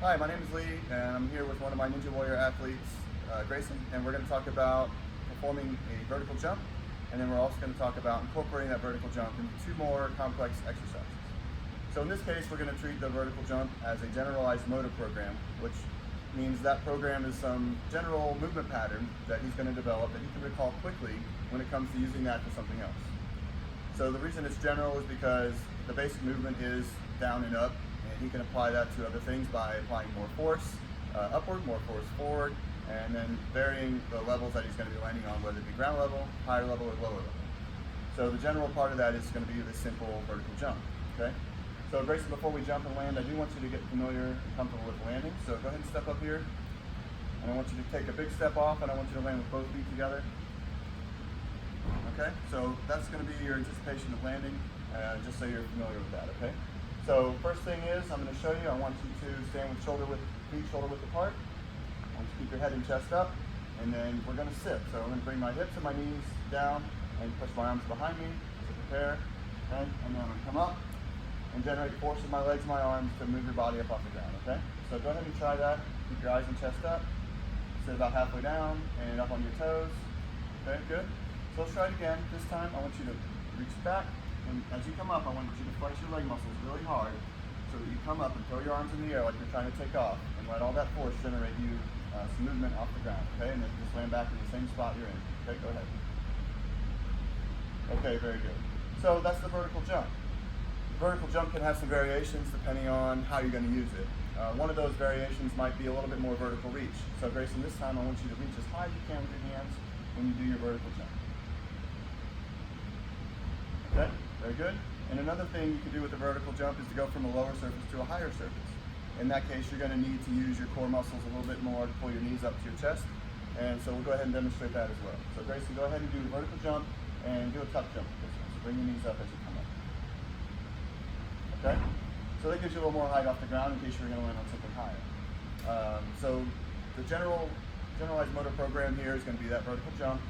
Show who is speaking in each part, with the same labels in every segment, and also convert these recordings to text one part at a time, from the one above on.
Speaker 1: Hi, my name is Lee, and I'm here with one of my Ninja Warrior athletes, Grayson, and we're going to talk about performing a vertical jump, and then we're also going to talk about incorporating that vertical jump into two more complex exercises. So in this case, we're going to treat the vertical jump as a generalized motor program, which means that program is some general movement pattern that he's going to develop that he can recall quickly when it comes to using that for something else. So the reason it's general is because the basic movement is down and up, and he can apply that to other things by applying more force upward, more force forward, and then varying the levels that he's going to be landing on, whether it be ground level, higher level, or lower level. So the general part of that is going to be the simple vertical jump. Okay. So Grayson, before we jump and land, I do want you to get familiar and comfortable with landing. So go ahead and step up here, and I want you to take a big step off, and I want you to land with both feet together. Okay, so that's going to be your anticipation of landing, just so you're familiar with that, okay? So first thing is, I'm going to show you, I want you to stand with feet shoulder width apart. I want you to keep your head and chest up, and then we're going to sit. So I'm going to bring my hips and my knees down and push my arms behind me to prepare, okay? And then I'm going to come up and generate force with my legs and my arms to move your body up off the ground, okay? So go ahead and try that. Keep your eyes and chest up. Sit about halfway down and up on your toes. Okay, good. So let's try it again. This time I want you to reach back, and as you come up, I want you to flex your leg muscles really hard so that you come up and throw your arms in the air like you're trying to take off, and let all that force generate you some movement off the ground, okay? And then just land back in the same spot you're in. Okay, go ahead. Okay, very good. So that's the vertical jump. The vertical jump can have some variations depending on how you're going to use it. One of those variations might be a little bit more vertical reach. So Grayson, this time I want you to reach as high as you can with your hands when you do your vertical jump. Okay, very good. And another thing you can do with the vertical jump is to go from a lower surface to a higher surface. In that case, you're going to need to use your core muscles a little bit more to pull your knees up to your chest. And so we'll go ahead and demonstrate that as well. So Grayson, go ahead and do the vertical jump and do a tuck jump with this one. So bring your knees up as you come up. Okay? So that gives you a little more height off the ground in case you're going to land on something higher. So the generalized motor program here is going to be that vertical jump,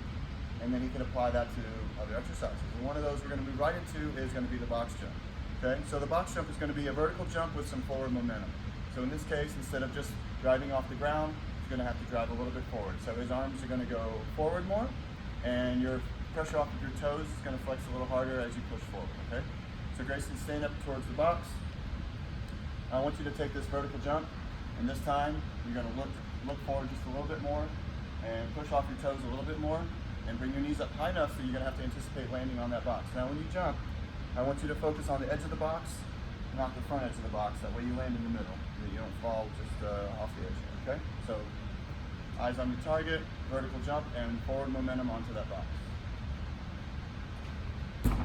Speaker 1: and then you can apply that to other exercises. And one of those we're going to move right into is going to be the box jump. Okay, so the box jump is going to be a vertical jump with some forward momentum. So in this case, instead of just driving off the ground, he's going to have to drive a little bit forward. So his arms are going to go forward more, and your pressure off of your toes is going to flex a little harder as you push forward. Okay, so Grayson, stand up towards the box. I want you to take this vertical jump, and this time you're going to look forward just a little bit more and push off your toes a little bit more and bring your knees up high enough so you're going to have to anticipate landing on that box. Now when you jump, I want you to focus on the edge of the box, not the front edge of the box. That way you land in the middle, so you don't fall just off the edge here, okay? So eyes on your target, vertical jump, and forward momentum onto that box.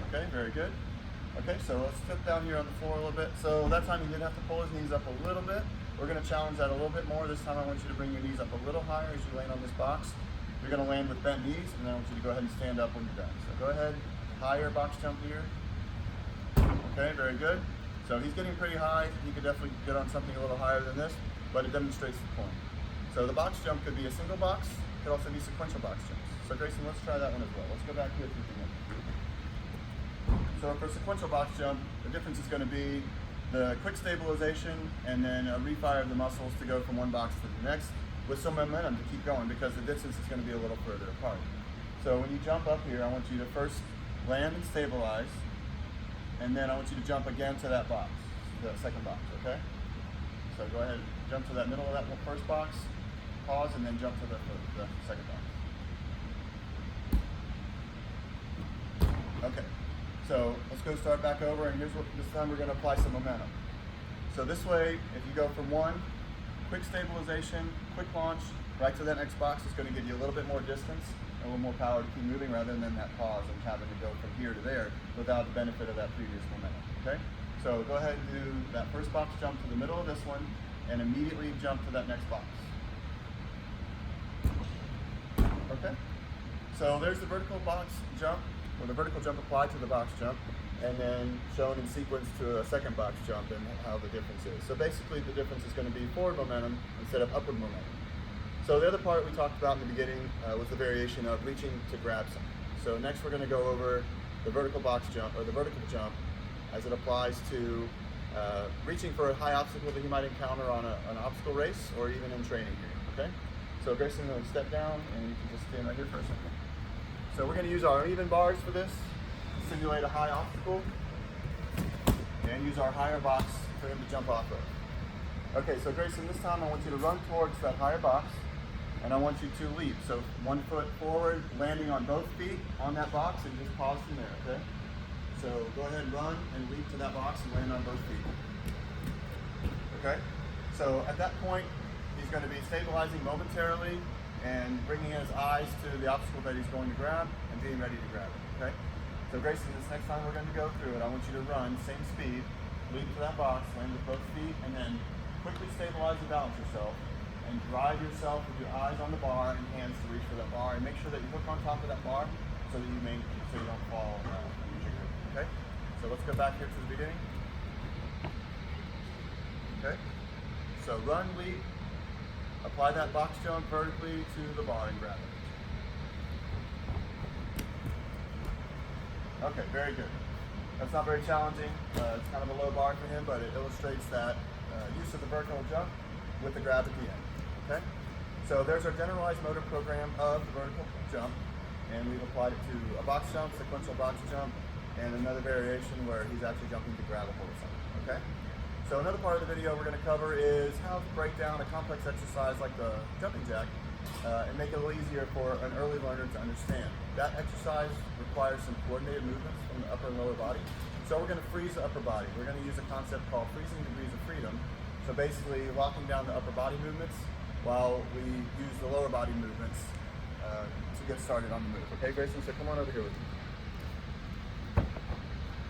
Speaker 1: Okay, very good. Okay, so let's tip down here on the floor a little bit. So that time he did have to pull his knees up a little bit. We're going to challenge that a little bit more. This time I want you to bring your knees up a little higher as you land on this box. You're going to land with bent knees, and then I want you to go ahead and stand up when you're done. So go ahead, higher box jump here. Okay, very good. So he's getting pretty high. He could definitely get on something a little higher than this, but it demonstrates the point. So the box jump could be a single box, could also be sequential box jumps. So Grayson, let's try that one as well. Let's go back here to the beginning. So for sequential box jump, the difference is going to be the quick stabilization and then a refire of the muscles to go from one box to the next with some momentum to keep going because the distance is going to be a little further apart. So when you jump up here, I want you to first land and stabilize, and then I want you to jump again to that box, the second box, okay? So go ahead and jump to that middle of that first box, pause, and then jump to the second box. Okay. So let's go start back over, and here's what this time we're going to apply some momentum. So this way, if you go from one, quick stabilization, quick launch, right to that next box, it's going to give you a little bit more distance and a little more power to keep moving rather than that pause and having to go from here to there without the benefit of that previous momentum, okay? So go ahead and do that first box jump to the middle of this one and immediately jump to that next box. Okay? So there's the vertical box jump, or the vertical jump applied to the box jump, and then shown in sequence to a second box jump and how the difference is. So basically the difference is going to be forward momentum instead of upward momentum. So the other part we talked about in the beginning was the variation of reaching to grab something. So next we're going to go over the vertical box jump, or the vertical jump, as it applies to reaching for a high obstacle that you might encounter on an obstacle race or even in training here, okay? So Grayson's going to step down and you can just stand right here for a second. So we're going to use our uneven bars for this to simulate a high obstacle and use our higher box for him to jump off of. Okay, so Grayson, this time I want you to run towards that higher box and I want you to leap. So 1 foot forward, landing on both feet on that box and just pause from there, okay? So go ahead and run and leap to that box and land on both feet. Okay? So at that point, he's going to be stabilizing momentarily and bringing his eyes to the obstacle that he's going to grab and being ready to grab it, okay? So Grayson, this next time we're going to go through it, I want you to run, same speed, leap to that box, land with both feet, and then quickly stabilize and balance yourself and drive yourself with your eyes on the bar and hands to reach for that bar, and make sure that you hook on top of that bar so that you don't fall and use your grip, okay? So let's go back here to the beginning. Okay? So run, leap, apply that box jump vertically to the bar and grab it. Okay, very good. That's not very challenging. It's kind of a low bar for him, but it illustrates that use of the vertical jump with the grab at the end. Okay? So there's our generalized motor program of the vertical jump, and we've applied it to a box jump, sequential box jump, and another variation where he's actually jumping to grab a hold of something. Okay? So another part of the video we're going to cover is how to break down a complex exercise like the jumping jack and make it a little easier for an early learner to understand. That exercise requires some coordinated movements from the upper and lower body. So we're going to freeze the upper body. We're going to use a concept called freezing degrees of freedom. So basically locking down the upper body movements while we use the lower body movements to get started on the move. Okay, Grayson, so come on over here with me.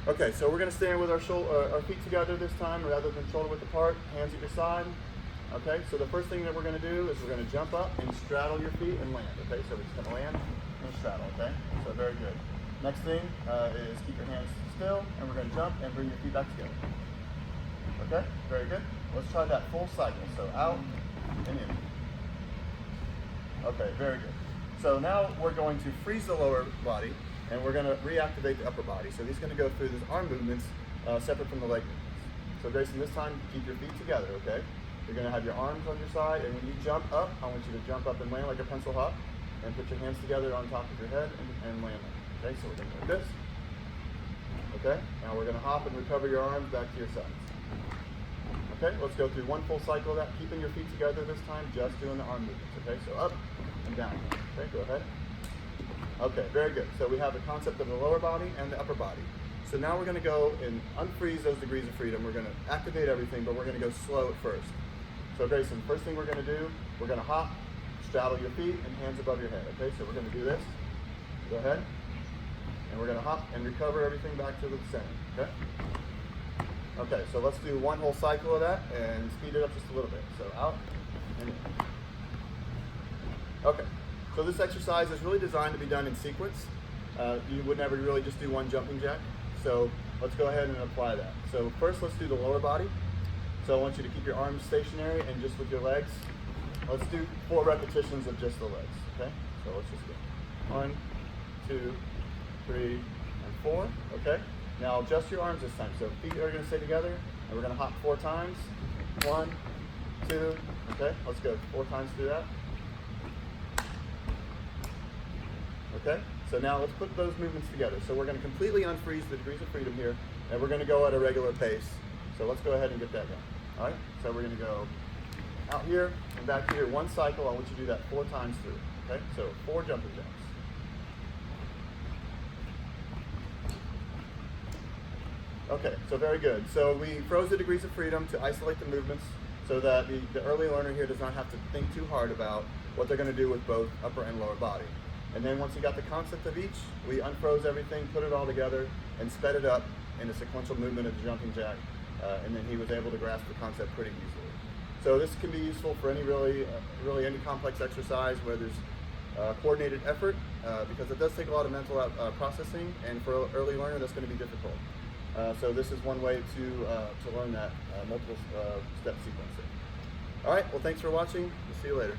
Speaker 1: Okay, so we're going to stand with our feet together this time rather than shoulder width apart, hands at your side. Okay, so the first thing that we're going to do is we're going to jump up and straddle your feet and land. Okay, so we're just going to land and straddle, okay? So very good. Next thing is keep your hands still, and we're going to jump and bring your feet back together. Okay, very good. Let's try that full cycle. So out and in. Okay, very good. So now we're going to freeze the lower body and we're going to reactivate the upper body. So he's going to go through these arm movements separate from the leg movements. So Grayson, this time keep your feet together, okay? You're going to have your arms on your side, and when you jump up, I want you to jump up and land like a pencil hop and put your hands together on top of your head and land them. Okay, so we're going to do this. Okay, now we're going to hop and recover your arms back to your sides. Okay, let's go through one full cycle of that, keeping your feet together this time, just doing the arm movements. Okay, so up and down. Okay, go ahead. Okay, very good. So we have the concept of the lower body and the upper body. So now we're going to go and unfreeze those degrees of freedom. We're going to activate everything, but we're going to go slow at first. So Grayson, first thing we're going to do, we're going to hop, straddle your feet, and hands above your head. Okay, so we're going to do this. Go ahead. And we're going to hop and recover everything back to the center. Okay? Okay, so let's do one whole cycle of that and speed it up just a little bit. So out and in. Okay, so this exercise is really designed to be done in sequence. You would never really just do one jumping jack. So let's go ahead and apply that. So first let's do the lower body. So I want you to keep your arms stationary and just with your legs. Let's do 4 repetitions of just the legs, okay? So let's just go 1, 2, 3, and 4, okay? Now adjust your arms this time. So feet are gonna stay together and we're gonna hop 4 times. 1, 2, okay? Let's go 4 times through that. Okay, so now let's put those movements together. So we're going to completely unfreeze the degrees of freedom here, and we're going to go at a regular pace. So let's go ahead and get that going. All right, so we're going to go out here and back here. One cycle, I want you to do that 4 times through. Okay, so 4 jumping jacks. Okay, so very good. So we froze the degrees of freedom to isolate the movements so that the early learner here does not have to think too hard about what they're going to do with both upper and lower body. And then once he got the concept of each, we unfroze everything, put it all together, and sped it up in a sequential movement of the jumping jack, and then he was able to grasp the concept pretty easily. So this can be useful for any really any complex exercise where there's coordinated effort, because it does take a lot of mental processing, and for an early learner that's going to be difficult. So this is one way to learn that multiple step sequencing. All right, well thanks for watching. We'll see you later.